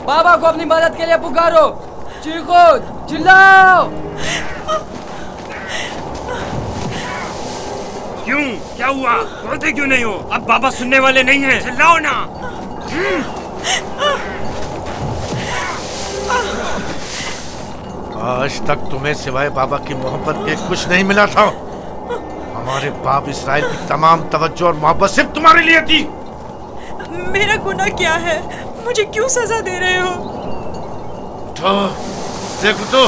बाबा को अपनी मदद के लिए पुकारो, चीखो, चिल्लाओ। क्यों, क्या हुआ? बोलते क्यों नहीं हो? अब बाबा सुनने वाले नहीं हैं, चिल्लाओ ना। आज तक तुम्हें सिवाय बाबा की मोहब्बत के कुछ नहीं मिला था। हमारे बाप इसराइल की तमाम तवज्जो और मोहब्बत सिर्फ तुम्हारे लिए थी। मेरा गुनाह क्या है? मुझे क्यों सजा दे रहे हो? तो देखो तो,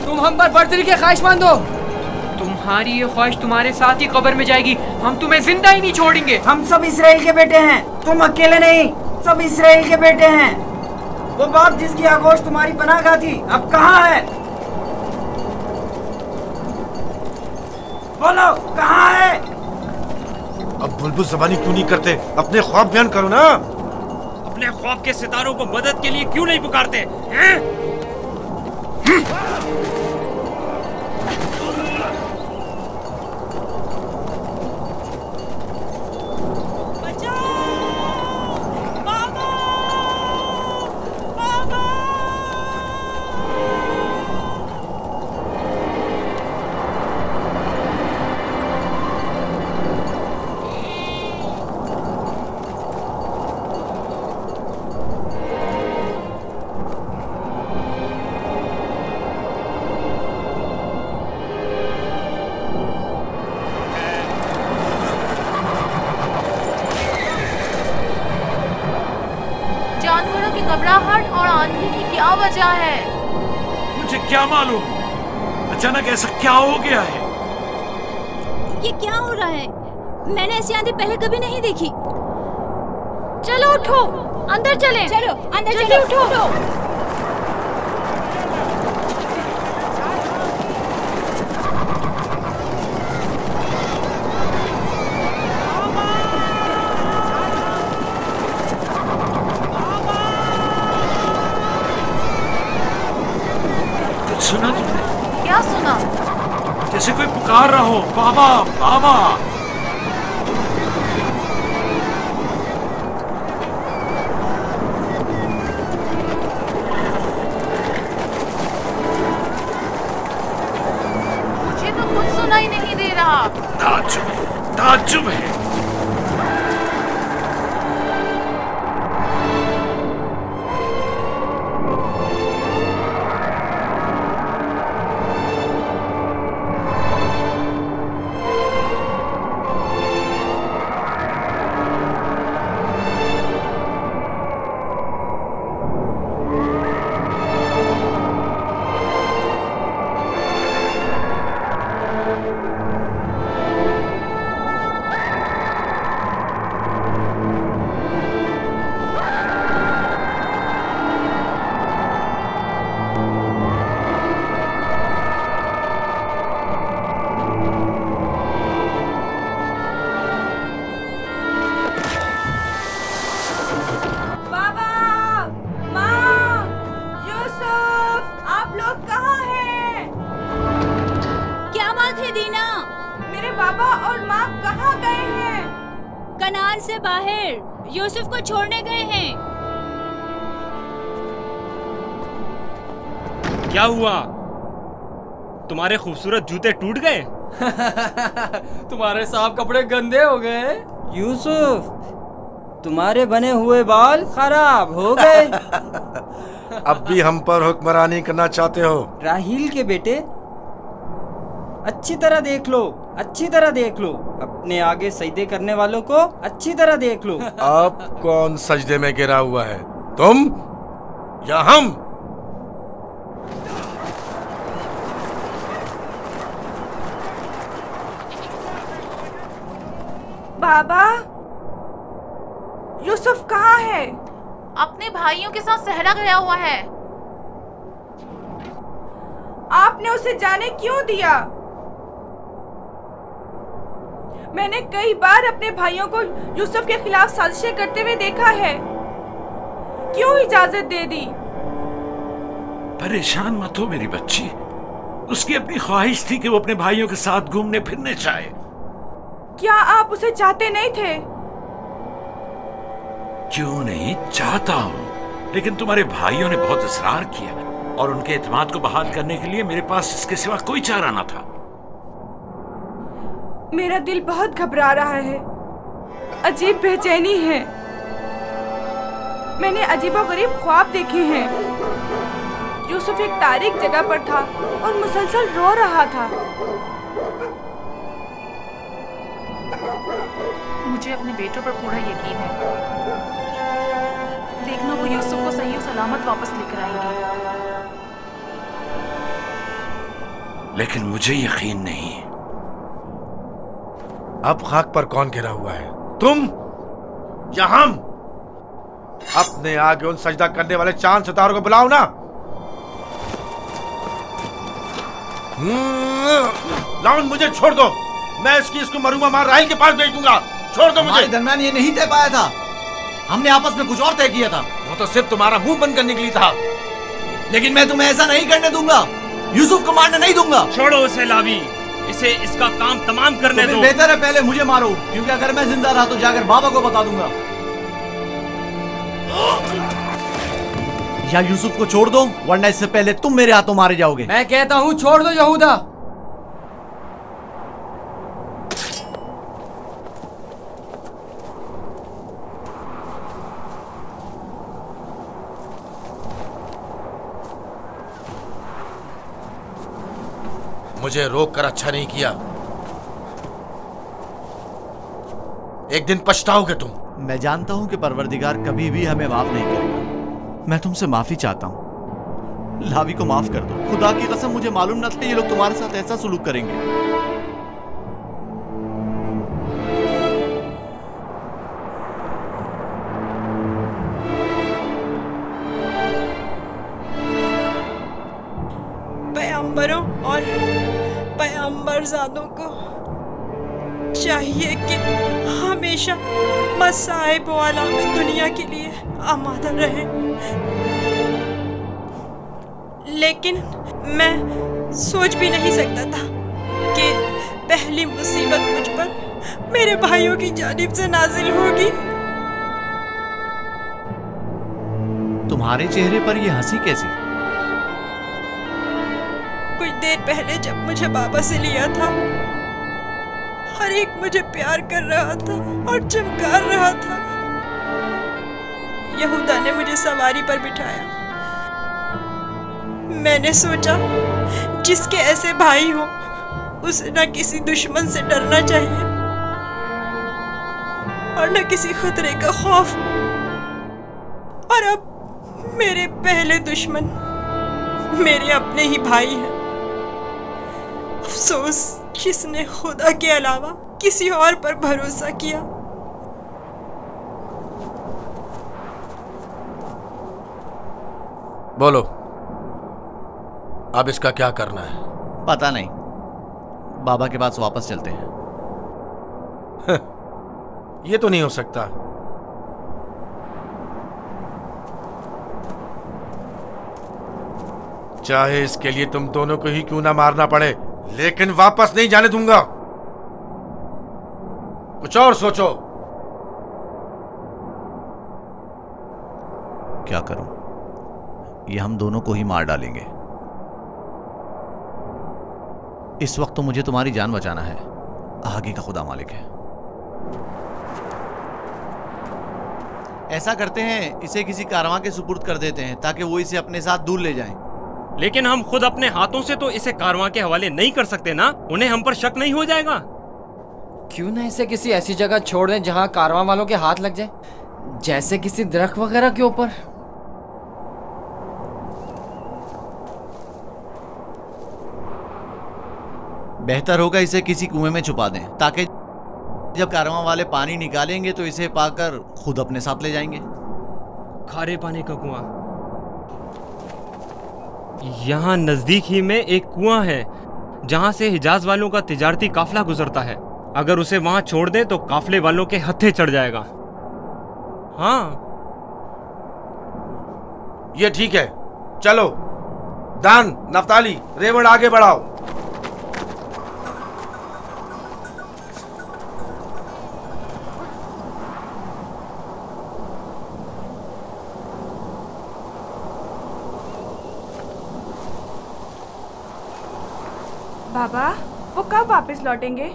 तुम हम पर बर्तरी के ख्वाहिशमंद हो। तुम्हारी ये ख्वाहिश तुम्हारे साथ ही कब्र में जाएगी। हम तुम्हें जिंदा ही नहीं छोड़ेंगे। हम सब इसराइल के बेटे हैं, तुम अकेले नहीं, सब इसराइल के बेटे हैं। वो बाप जिसकी आगोश तुम्हारी पनाहगाह थी, अब कहाँ है? बोलो, कहाँ है? अब बुलबुल ज़बानी क्यों नहीं करते? अपने ख्वाब बयान करो ना। अपने ख्वाब के सितारों को मदद के लिए क्यों नहीं पुकारते हैं? जानवरों की घबराहट और आंधी की क्या वजह है? मुझे क्या मालूम, अचानक ऐसा क्या हो गया है? ये क्या हो रहा है? मैंने ऐसी आंधी पहले कभी नहीं देखी। चलो उठो, अंदर चलें। चलो अंदर जल्दी उठो। सुना तुमने? क्या सुना? जैसे कोई पुकार रहा हो, बाबा बाबा। मुझे तो कुछ सुनाई नहीं दे रहा। ताज्जुब है। बाबा और माँ कहाँ गए हैं? कनान से बाहर यूसुफ को छोड़ने गए हैं। क्या हुआ? तुम्हारे खूबसूरत जूते टूट गए? तुम्हारे साफ कपड़े गंदे हो गए। यूसुफ, तुम्हारे बने हुए बाल खराब हो गए। अब भी हम पर हुक्मरानी करना चाहते हो? राहील के बेटे, अच्छी तरह देख लो, अच्छी तरह देख लो। अपने आगे सजदे करने वालों को अच्छी तरह देख लो। अब कौन सजदे में गिरा हुआ है, तुम या हम? बाबा, यूसुफ कहाँ है? अपने भाइयों के साथ सहरा गया हुआ है। आपने उसे जाने क्यों दिया? मैंने कई बार अपने भाइयों को यूसुफ के खिलाफ साजिशें करते हुए देखा है। क्यों इजाजत दे दी? परेशान मत हो मेरी बच्ची, उसकी अपनी ख्वाहिश थी कि वो अपने भाइयों के साथ घूमने फिरने जाए। क्या आप उसे चाहते नहीं थे? क्यों नहीं, चाहता हूँ, लेकिन तुम्हारे भाइयों ने बहुत इसरार किया और उनके एतमाद को बहाल करने के लिए मेरे पास इसके सिवा कोई चारा न था। मेरा दिल बहुत घबरा रहा है, अजीब बेचैनी है। मैंने अजीबोगरीब ख्वाब देखे हैं। यूसुफ एक तारीक जगह पर था और मुसलसल रो रहा था। मुझे अपने बेटों पर पूरा यकीन है। देखना वो यूसुफ को सही और सलामत वापस लेकर आएंगे। लेकिन मुझे यकीन नहीं। अब खाक पर कौन गिरा हुआ है, तुम या हम? अपने आगे उन सजदा करने वाले चांद सितारों को बुलाओ ना। लाउन, मुझे छोड़ दो। मैं इसको मरूंगा मार राहिल के पास भेज दूंगा। छोड़ दो मुझे। हमारे दरमियान ये नहीं तय पाया था, हमने आपस में कुछ और तय किया था। वो तो सिर्फ तुम्हारा मुंह बंद करने के लिए था। लेकिन मैं तुम्हें ऐसा नहीं करने दूंगा, यूसुफ को मारने नहीं दूंगा। छोड़ो उसे लावी, इसे इसका काम तमाम करने दो। बेहतर है पहले मुझे मारो, क्योंकि अगर मैं जिंदा रहा तो जाकर बाबा को बता दूंगा। या यूसुफ को छोड़ दो, वरना इससे पहले तुम मेरे हाथों मारे जाओगे। मैं कहता हूँ छोड़ दो यहूदा। मुझे रोक कर अच्छा नहीं किया। एक दिन पछताओगे तुम। मैं जानता हूं कि परवरदिगार कभी भी हमें माफ नहीं करेगा। मैं तुमसे माफी चाहता हूं, लावी को माफ कर दो। खुदा की कसम, मुझे मालूम न था ये लोग तुम्हारे साथ ऐसा सुलूक करेंगे। पैगंबरों और पैगंबरजादों को चाहिए कि हमेशा मसाइब वाला में दुनिया के लिए आमादा रहे। लेकिन मैं सोच भी नहीं सकता था कि पहली मुसीबत मुझ पर मेरे भाइयों की जानिब से नाजिल होगी। तुम्हारे चेहरे पर ये हंसी कैसी? कुछ देर पहले जब मुझे बाबा से लिया था, हर एक मुझे प्यार कर रहा था और चमकार रहा था। यहूदा ने मुझे सवारी पर बिठाया। मैंने सोचा जिसके ऐसे भाई हो उसे न किसी दुश्मन से डरना चाहिए और न किसी खतरे का खौफ। और अब मेरे पहले दुश्मन मेरे अपने ही भाई हैं। अफसोस जिसने खुदा के अलावा किसी और पर भरोसा किया। बोलो, अब इसका क्या करना है? पता नहीं, बाबा के पास वापस चलते हैं। ये तो नहीं हो सकता। चाहे इसके लिए तुम दोनों को ही क्यों ना मारना पड़े, लेकिन वापस नहीं जाने दूंगा। कुछ और सोचो। क्या करूं? ये हम दोनों को ही मार डालेंगे। इस वक्त तो मुझे तुम्हारी जान बचाना है, आगे का खुदा मालिक है। ऐसा करते हैं, इसे किसी कारवां के सुपुर्द कर देते हैं ताकि वो इसे अपने साथ दूर ले जाएं। लेकिन हम खुद अपने हाथों से तो इसे कारवां के हवाले नहीं कर सकते ना। उन्हें हम पर शक नहीं हो जाएगा? क्यों ना इसे किसी ऐसी जगह छोड़ दें जहां कारवां वालों के हाथ लग जाए, जैसे किसी दरख्त वगैरह के ऊपर। बेहतर होगा इसे किसी कुएं में छुपा दें, ताकि जब कारवां वाले पानी निकालेंगे तो इसे पाकर खुद अपने साथ ले जाएंगे। खारे पानी का कुआं यहाँ नजदीक ही में एक कुआं है जहां से हिजाज वालों का तिजारती काफिला गुजरता है। अगर उसे वहां छोड़ दें तो काफिले वालों के हत्थे चढ़ जाएगा। हाँ, ये ठीक है। चलो दान, नफ्ताली, रेवड़ आगे बढ़ाओ। बाबा, वो कब वापस लौटेंगे?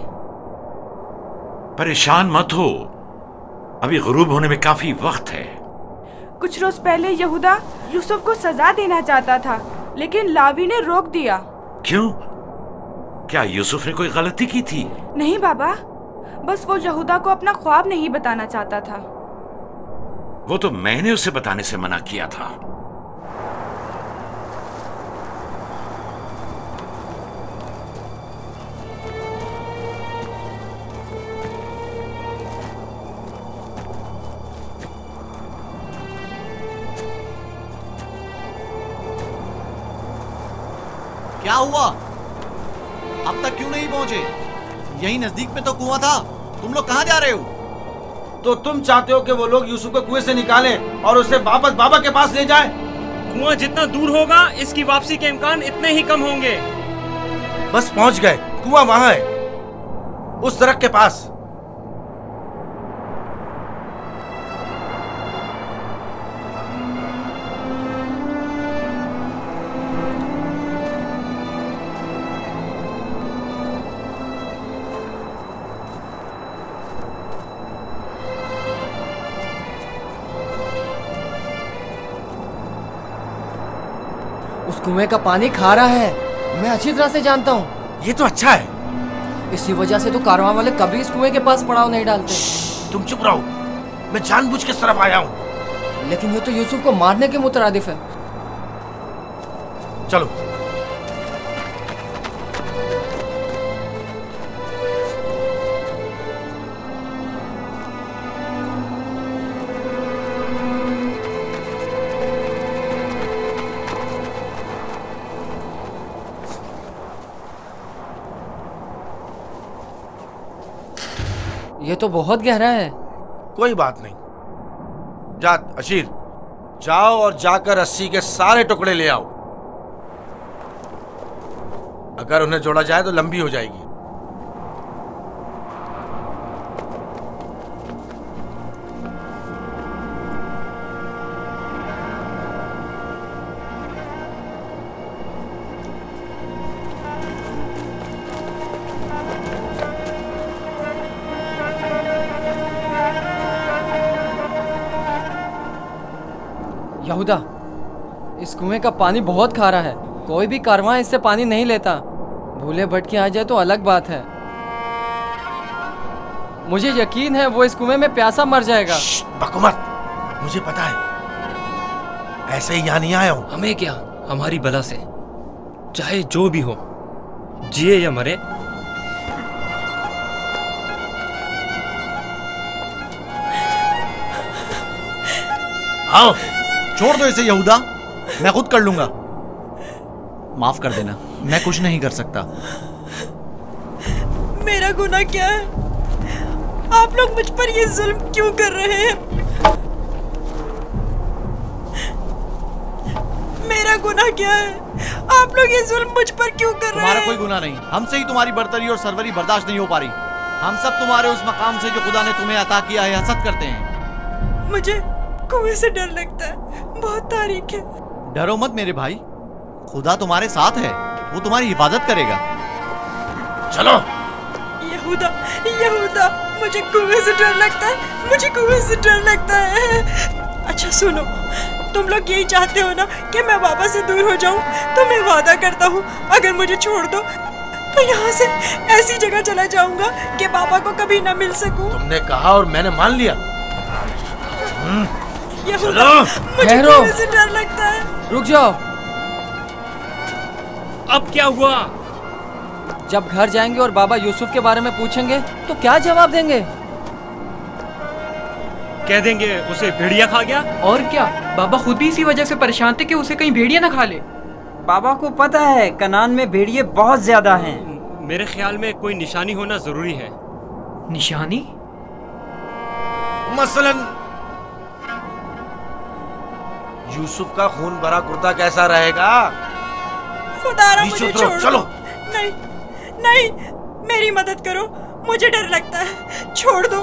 परेशान मत हो, अभी गुरूब होने में काफी वक्त है। कुछ रोज पहले यहूदा यूसुफ को सजा देना चाहता था, लेकिन लावी ने रोक दिया। क्यों? क्या यूसुफ ने कोई गलती की थी? नहीं बाबा, बस वो यहूदा को अपना ख्वाब नहीं बताना चाहता था। वो तो मैंने उसे बताने से मना किया था। क्या हुआ? अब तक क्यों नहीं पहुंचे? यही नजदीक में तो कुआं था। तुम लोग कहां जा रहे हो? तो तुम चाहते हो कि वो लोग यूसुफ को कुएं से निकालें और उसे वापस बाबा के पास ले जाएं? कुआं जितना दूर होगा, इसकी वापसी के इम्कान इतने ही कम होंगे। बस पहुंच गए, कुआं वहां है, उस सड़क के पास। उस कुएं का पानी खारा है, मैं अच्छी तरह से जानता हूँ। ये तो अच्छा है। इसी वजह से तो कारवां वाले कभी इस कुएं के पास पड़ाव नहीं डालते। तुम चुप रहो, मैं जानबूझ के इस तरफ आया हूँ। लेकिन ये तो यूसुफ को मारने के मुतरादिफ है। चलो। ये तो बहुत गहरा है। कोई बात नहीं, जा अशीर, जाओ और जाकर रस्सी के सारे टुकड़े ले आओ। अगर उन्हें जोड़ा जाए तो लंबी हो जाएगी। यहूदा, इस कुएं का पानी बहुत खारा है। कोई भी कारवां इससे पानी नहीं लेता। भूले भटके आ जाए तो अलग बात है। मुझे यकीन है वो इस कुएं में प्यासा मर जाएगा। बको मत, मुझे पता है। ऐसे ही यहाँ नहीं आया हूँ। हमें क्या, हमारी बला से चाहे जो भी हो, जिए या मरे, आओ। छोड़ दो इसे यहूदा, मैं खुद कर लूंगा। माफ कर देना, मैं कुछ नहीं कर सकता। मेरा गुनाह क्या है? आप लोग मुझ पर ये जुल्म क्यों कर रहे हैं? मेरा गुनाह क्या है? आप लोग ये जुल्म मुझ पर क्यों कर रहे हैं? तुम्हारा कोई गुनाह नहीं। हमसे ही तुम्हारी बर्तरी और सरवरी बर्दाश्त नहीं हो पा रही। हम सब तुम्हारे उस मकाम से जो खुदा ने तुम्हें अता किया है हसद करते हैं। मुझे कुएं से डर लगता है, बहुत तारीख है। डरो मत मेरे भाई, खुदा तुम्हारे साथ है, वो तुम्हारी हिफाजत करेगा। चलो। यहूदा, यहूदा, मुझे कुएं से डर लगता है, मुझे कुएं से डर लगता है। अच्छा सुनो, तुम लोग यही चाहते हो ना कि मैं बाबा से दूर हो जाऊं? तो मैं वादा करता हूँ, अगर मुझे छोड़ दो तो यहाँ से ऐसी जगह चला जाऊंगा कि बाबा को कभी ना मिल सकूं। तुमने कहा और मैंने मान लिया। यहूदा, मुझे कुएं से डर लगता है। रुक जाओ। अब क्या हुआ? जब घर जाएंगे और बाबा यूसुफ के बारे में पूछेंगे तो क्या जवाब देंगे? कह देंगे उसे भेड़िया खा गया। और क्या, बाबा खुद भी इसी वजह से परेशान थे कि उसे कहीं भेड़िया ना खा ले। बाबा को पता है कनान में भेड़िए बहुत ज्यादा हैं। मेरे ख्याल में कोई निशानी होना जरूरी है। निशानी? मसलन यूसुफ का खून भरा कुर्ता कैसा रहेगा? खुदारा मुझे छोड़ दो। चलो। नहीं, नहीं, मेरी मदद करो, मुझे डर लगता है। छोड़ दो,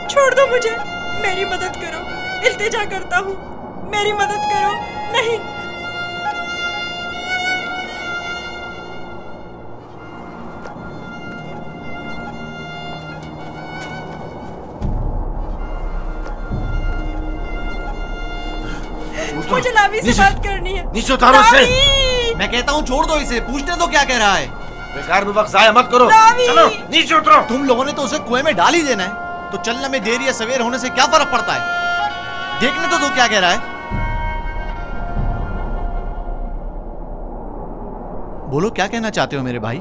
छोड़ दो मुझे, मेरी मदद करो, इल्तिजा करता हूँ, मेरी मदद करो। नहीं। उतारो। मुझे लावी से नीचे। बात करनी है। नीचे उतारो इसे। लावी! मैं कहता हूँ छोड़ दो इसे, पूछने तो क्या कह रहा है। बेकार में वक्त जाया मत करो। लावी! चलो नीचे उतरो। तुम लोगों ने तो उसे कुएं में डाल ही देना है, तो चलने में देर या सवेर होने से क्या फर्क पड़ता है। देखने तो दो क्या कह रहा है। बोलो क्या कहना चाहते हो मेरे भाई।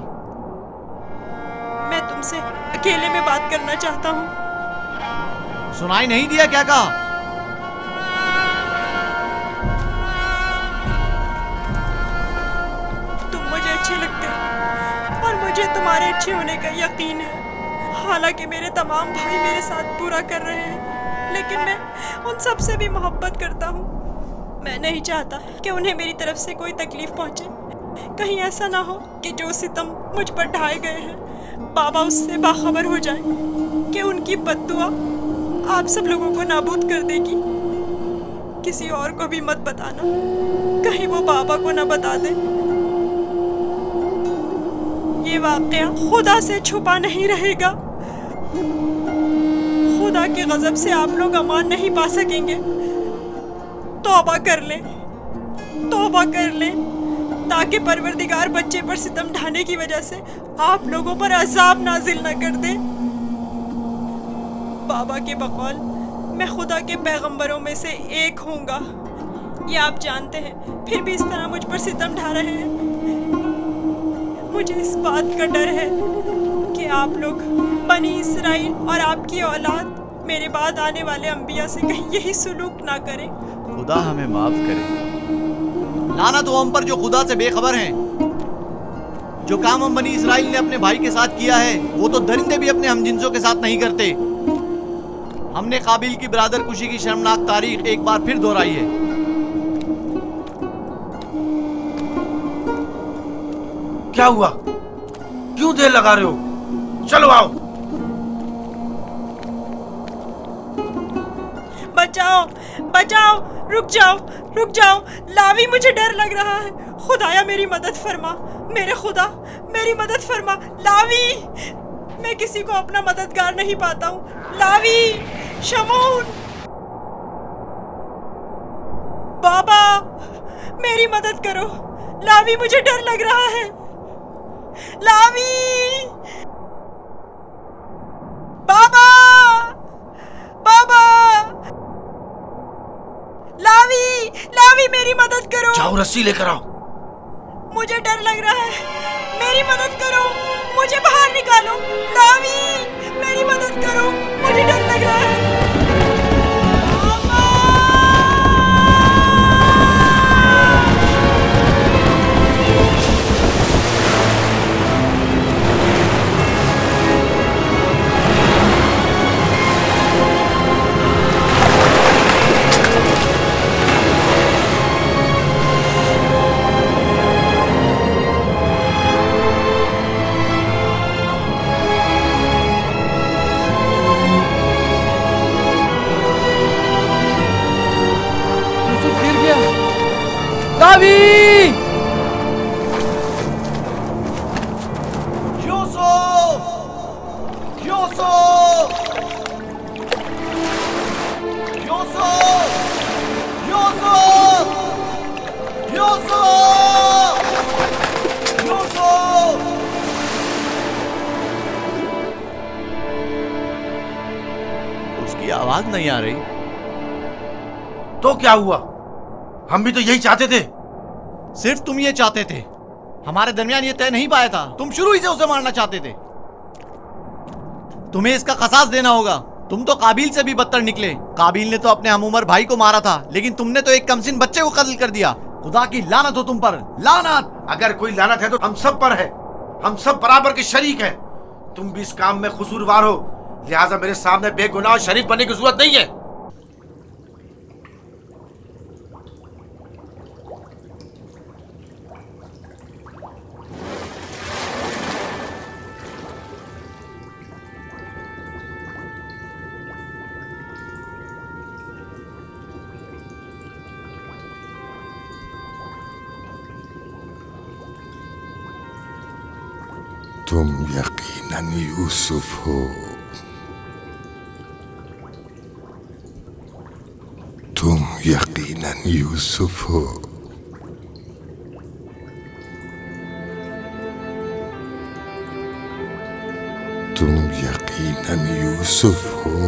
मैं तुमसे अकेले में बात करना चाहता हूँ। सुनाई नहीं दिया क्या कहा। तुम मुझे अच्छे लगते हो और मुझे तुम्हारे अच्छे होने का यकीन है। हालांकि मेरे तमाम भाई मेरे साथ पूरा कर रहे हैं, लेकिन मैं उन सब से भी मोहब्बत करता हूँ। मैं नहीं चाहता कि उन्हें मेरी तरफ से कोई तकलीफ पहुँचे। कहीं ऐसा ना हो कि जो सितम मुझ पर ढाए गए हैं बाबा उससे बाखबर हो जाए कि उनकी बद्दुआ आप सब लोगों को नाबूद कर देगी। किसी और को भी मत बताना, कहीं वो बाबा को ना बता दे। ये वाकया खुदा से छुपा नहीं रहेगा। खुदा के गजब से आप लोग अमान नहीं पा सकेंगे। तौबा कर लें, तौबा कर लें, ताकि परवरदिगार बच्चे पर सितम ढाने की वजह से आप लोगों पर अजाब नाजिल न कर दे। बाबा के बकौल मैं खुदा के पैगंबरों में से एक होऊंगा, ये आप जानते हैं, फिर भी इस तरह मुझ पर सितम ढा रहे हैं। मुझे इस बात का डर है कि आप लोग बनी इसराइल और आपकी औलाद मेरे बाद आने वाले अंबिया से कहीं यही सुलूक ना करें। खुदा हमें माफ करे। लानत हो हम पर जो खुदा से बेखबर हैं। जो काम हम बनी इसराइल ने अपने भाई के साथ किया है वो तो दरिंदे भी अपने हमजिंसों के साथ नहीं करते। हमने काबिल की बरादर कुशी की शर्मनाक तारीख एक बार फिर दोहराई है। क्या हुआ, क्यों देर लगा रहे हो? चलो आओ। बचाओ, बचाओ, रुक जाओ, रुक जाओ। लावी, मुझे डर लग रहा है। खुदाया मेरी मदद फरमा, मेरे खुदा मेरी मदद फरमा। लावी, मैं किसी को अपना मददगार नहीं पाता हूँ। लावी, शमून, बाबा मेरी मदद करो। लावी, मुझे डर लग रहा है। लावी, बाबा, बाबा, लावी, लावी मेरी मदद करो। जाओ रस्सी लेकर आओ। मुझे डर लग रहा है, मेरी मदद करो, मुझे बाहर निकालो। लावी, मेरी मदद करो, मुझे डर लग रहा है। लावी! यूसुफ! यूसुफ! यूसुफ! यूसुफ! यूसुफ! यूसुफ! उसकी आवाज नहीं आ रही। तो क्या हुआ? हम भी तो यही चाहते थे। सिर्फ तुम ये चाहते थे, हमारे दरमियान ये तय नहीं पाया था। तुम शुरू ही से उसे मारना चाहते थे। तुम्हें इसका कसास देना होगा। तुम तो काबिल से भी बदतर निकले। काबिल ने तो अपने हमउमर भाई को मारा था, लेकिन तुमने तो एक कमसिन बच्चे को कत्ल कर दिया। खुदा की लानत हो तुम पर, लानत। अगर कोई लानत है तो हम सब पर है। हम सब बराबर के शरीक हैं। तुम भी इस काम में कसूरवार हो, लिहाजा मेरे सामने बेगुनाह शरीक बनने की जरूरत नहीं है। तुम यकीनन यूसुफ हो। तुम यकीनन यकीनन यूसुफ हो। तुम यकीनन यूसुफ हो।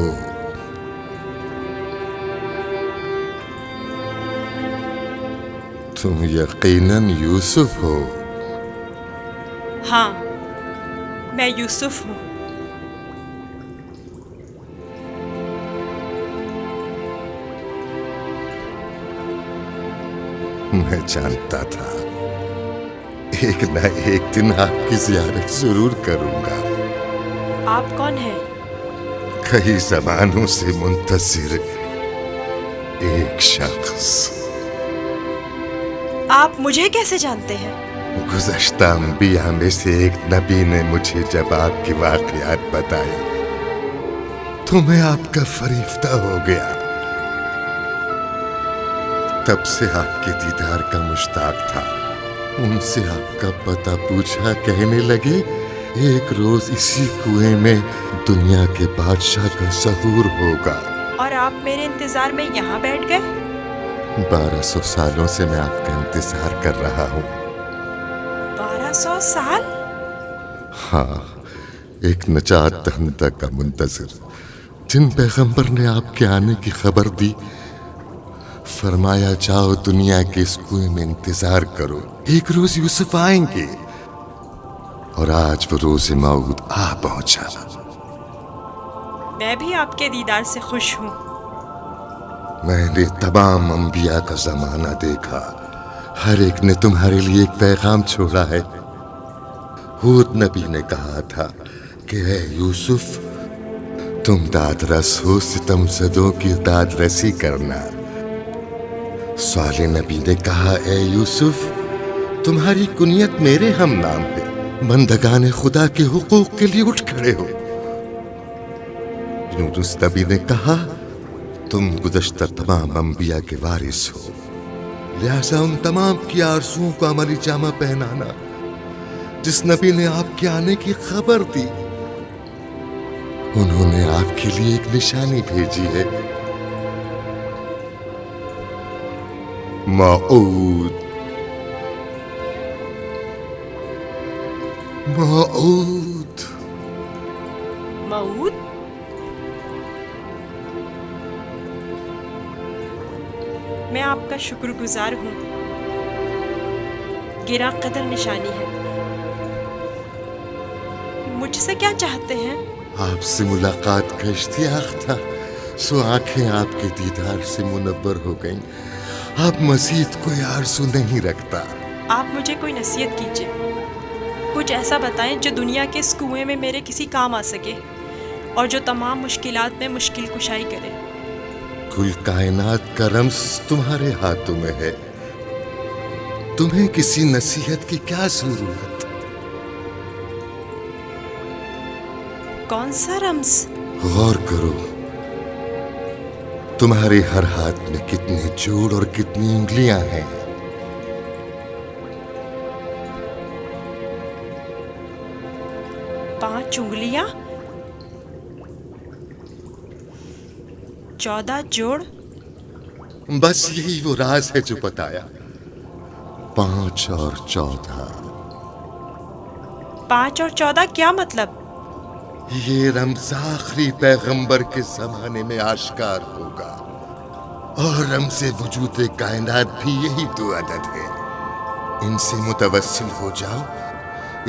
तुम यकीनन यूसुफ हो। हाँ, मैं यूसुफ हूँ। मैं जानता था एक न एक दिन आपकी ज़ियारत जरूर करूंगा। आप कौन हैं? कई ज़मानों से मुंतज़िर एक शख्स। आप मुझे कैसे जानते हैं? गुज़श्ता अंबिया में से एक नबी ने मुझे जब आपके वाक़यात बताए तो मैं आपका फरिश्ता हो गया। तब से आपके दीदार का मुश्ताक था। उनसे आपका पता पूछा, कहने लगे एक रोज इसी कुएं में दुनिया के बादशाह का ज़हूर होगा। और आप मेरे इंतजार में यहाँ बैठ गए? 1200 सालों से मैं आपका इंतजार कर रहा हूँ। 1200 साल? हाँ, एक नजात दहिंदा का मुंतज़िर, जिन पैगंबर ने आपके आने की खबर दी, फरमाया जाओ दुनिया के इस कुएं में इंतजार करो, एक रोज यूसुफ आएंगे। और आज वो रोज मौऊद आ पहुंचा। मैं भी आपके दीदार से खुश हूँ। मैंने तमाम अंबिया का जमाना देखा, हर एक ने तुम्हारे लिए एक पैगाम छोड़ा है। हूद नबी ने कहा था कि है यूसुफ, तुम दादरस हो, सितमज़दों की दादरसी करना। साले नबी ने कहा, ए यूसुफ, तुम्हारी कुनियत मेरे हम नाम पे, बंदगाने खुदा के हुकूक के लिए उठ खड़े हो। यूनुस नबी ने कहा, तुम गुज़श्ता तमाम अंबिया के वारिस हो, लिहाजा उन तमाम की आरज़ुओं को अमली जामा पहनाना जिस नबी ने आपके आने की खबर दी। उन्होंने आपके लिए एक निशानी भेजी है, मऊद। मऊद। मऊद? मैं आपका शुक्रगुजार हूँ। गिरा कदर निशानी है। मुझसे क्या चाहते हैं? आपसे मुलाकात का इश्तियाक था, सो आंखें आपके दीदार से मुनव्वर हो गईं। अब मज़ीद कोई आरज़ू नहीं रखता। आप मुझे कोई नसीहत कीजिए, कुछ ऐसा बताएं जो दुनिया के इस कुएं में मेरे किसी काम आ सके और जो तमाम मुश्किलात में मुश्किल कुशाई करे। कुल कायनात का रम्स तुम्हारे हाथों में है, तुम्हें किसी नसीहत की क्या जरूरत? कौन सा रम्स? गौर करो, तुम्हारे हर हाथ में कितने जोड़ और कितनी उंगलियां हैं। पांच उंगलियां, 14 जोड़। बस यही वो राज है जो बताया, 5 और 14। 5 और 14 क्या मतलब? ये रम्ज़ आखिरी पैगंबर के जमाने में आश्कार होगा, और रम्ज़े वजूद कायनात भी यही 2 अदद है। इनसे मुतवस्सिल हो जाओ,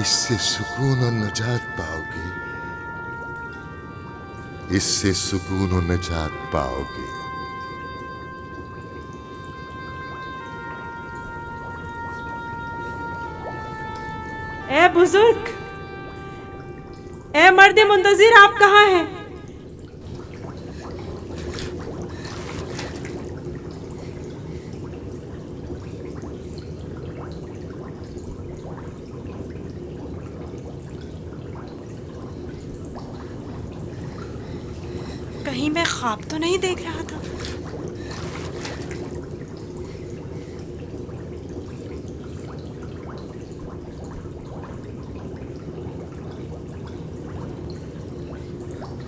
इससे सुकून और नजात पाओगे, इससे सुकून और नजात पाओगे। ए बुजुर्ग, ए मर्द मुंतज़िर, आप कहाँ हैं? कहीं मैं ख्वाब तो नहीं देख रहा था?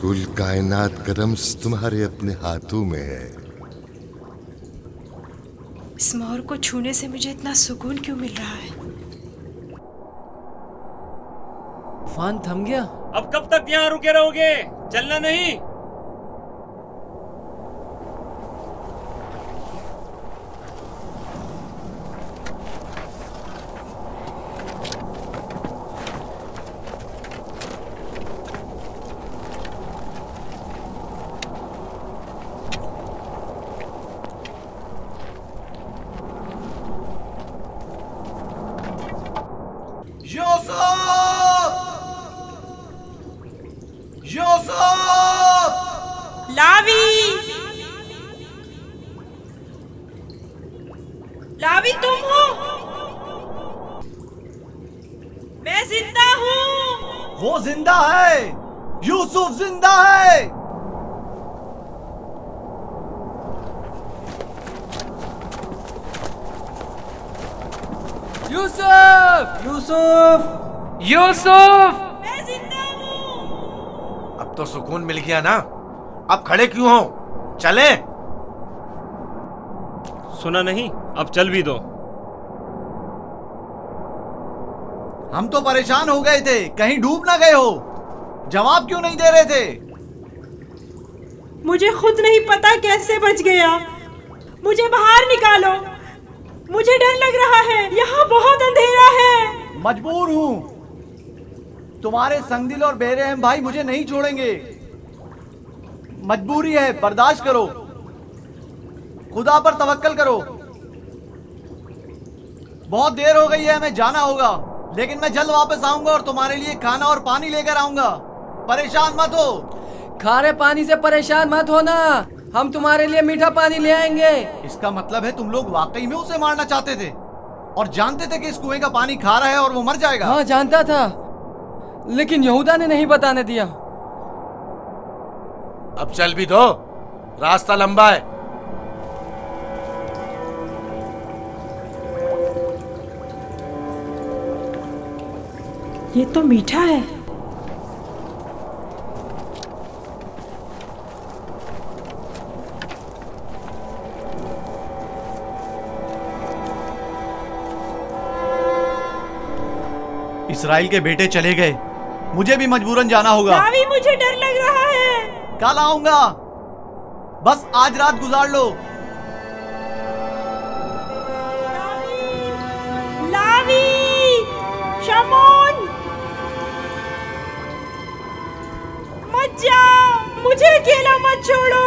कुल कायनात का रम्ज़ तुम्हारे अपने हाथों में है। इस मोर को छूने से मुझे इतना सुकून क्यों मिल रहा है? तूफान थम गया। अब कब तक यहाँ रुके रहोगे? चलना नहीं? लावी, तुम हो? मैं जिंदा हूँ। वो जिंदा है, यूसुफ जिंदा है। यूसुफ! यूसुफ! यूसुफ! मैं जिंदा हूँ। अब तो सुकून मिल गया ना? अब खड़े क्यों हो? चले? सुना नहीं? अब चल भी दो। हम तो परेशान हो गए थे, कहीं डूब ना गए हो। जवाब क्यों नहीं दे रहे थे? मुझे खुद नहीं पता कैसे बच गया। मुझे बाहर निकालो, मुझे डर लग रहा है, यहाँ बहुत अंधेरा है। मजबूर हूँ, तुम्हारे संगदिल और बेरहम भाई मुझे नहीं छोड़ेंगे। मजबूरी है, बर्दाश्त करो, खुदा पर तवक्कल करो। बहुत देर हो गई है, हमें जाना होगा, लेकिन मैं जल्द वापस आऊंगा और तुम्हारे लिए खाना और पानी लेकर आऊंगा। परेशान मत हो। खारे पानी से परेशान मत होना, हम तुम्हारे लिए मीठा पानी ले आएंगे। इसका मतलब है तुम लोग वाकई में उसे मारना चाहते थे और जानते थे कि इस कुएं का पानी खारा है और वो मर जाएगा? हाँ, जानता था, लेकिन यहूदा ने नहीं बताने दिया। अब चल भी दो, रास्ता लंबा है। ये तो मीठा है। इस्राइल के बेटे चले गए, मुझे भी मजबूरन जाना होगा। लावी, मुझे डर लग रहा है। कल आऊंगा, बस आज रात गुजार लो। लावी, शमोन, मत जाओ, मुझे अकेला मत छोड़ो।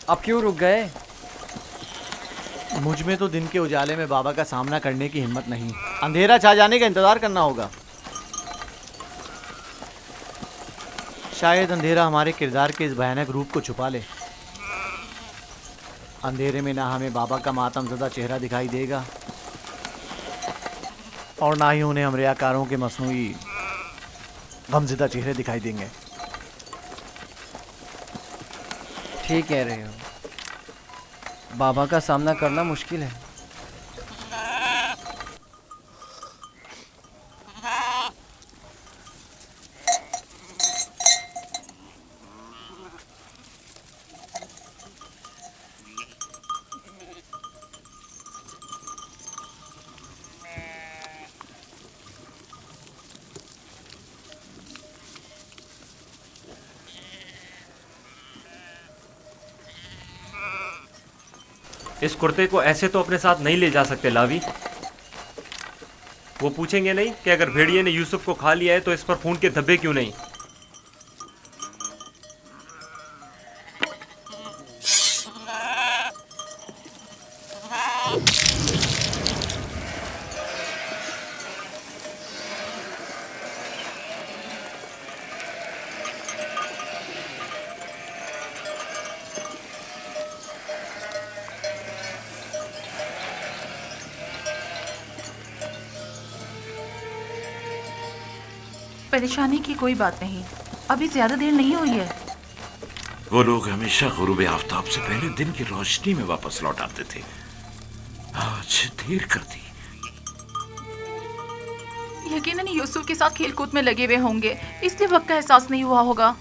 अब क्यों रुक गए? मुझ में तो दिन के उजाले में बाबा का सामना करने की हिम्मत नहीं, अंधेरा छा जाने का इंतजार करना होगा। शायद अंधेरा हमारे किरदार के इस भयानक रूप को छुपा ले। अंधेरे में ना हमें बाबा का मातमज़दा चेहरा दिखाई देगा और ना ही उन्हें हम रियाकारों के मसनूई गमज़दा चेहरे दिखाई देंगे। ठीक कह रहे हो, बाबा का सामना करना मुश्किल है। इस कुर्ते को ऐसे तो अपने साथ नहीं ले जा सकते लावी। वो पूछेंगे नहीं कि अगर भेड़िए ने यूसुफ को खा लिया है तो इस पर खून के धब्बे क्यों नहीं? परेशानी की कोई बात नहीं, अभी ज्यादा देर नहीं हुई है। वो लोग हमेशा गुरूब आफ्ताब से पहले दिन की रोशनी में वापस लौट आते थे। आज देर कर दी। यकीनन यूसुफ के साथ खेलकूद में लगे हुए होंगे, इसलिए वक्त का एहसास नहीं हुआ होगा।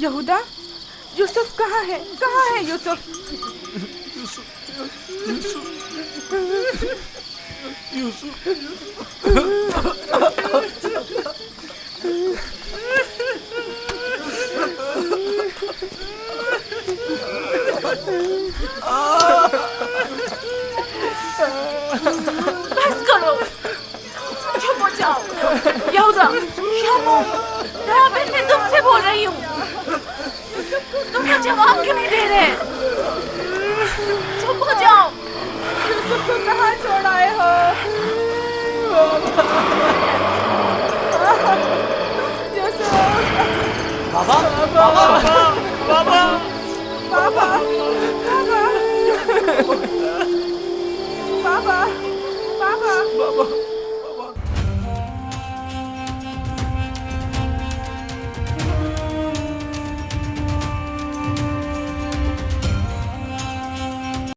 यहूदा, यूसुफ कहाँ है? कहाँ है यूसुफ? बस करो, चुप हो जाओ। यहूदा, शामू, राबिन, मैं तुमसे बोल रही हूँ, तुम क्या जवाब क्यों नहीं दे रहे? चुप हो जाओ। यूसुफ को कहाँ छोड़ आए हो? यूसुफ! बाबा, बाबा, बाबा, बाबा, बाबा, बाबा, बाबा, बाबा,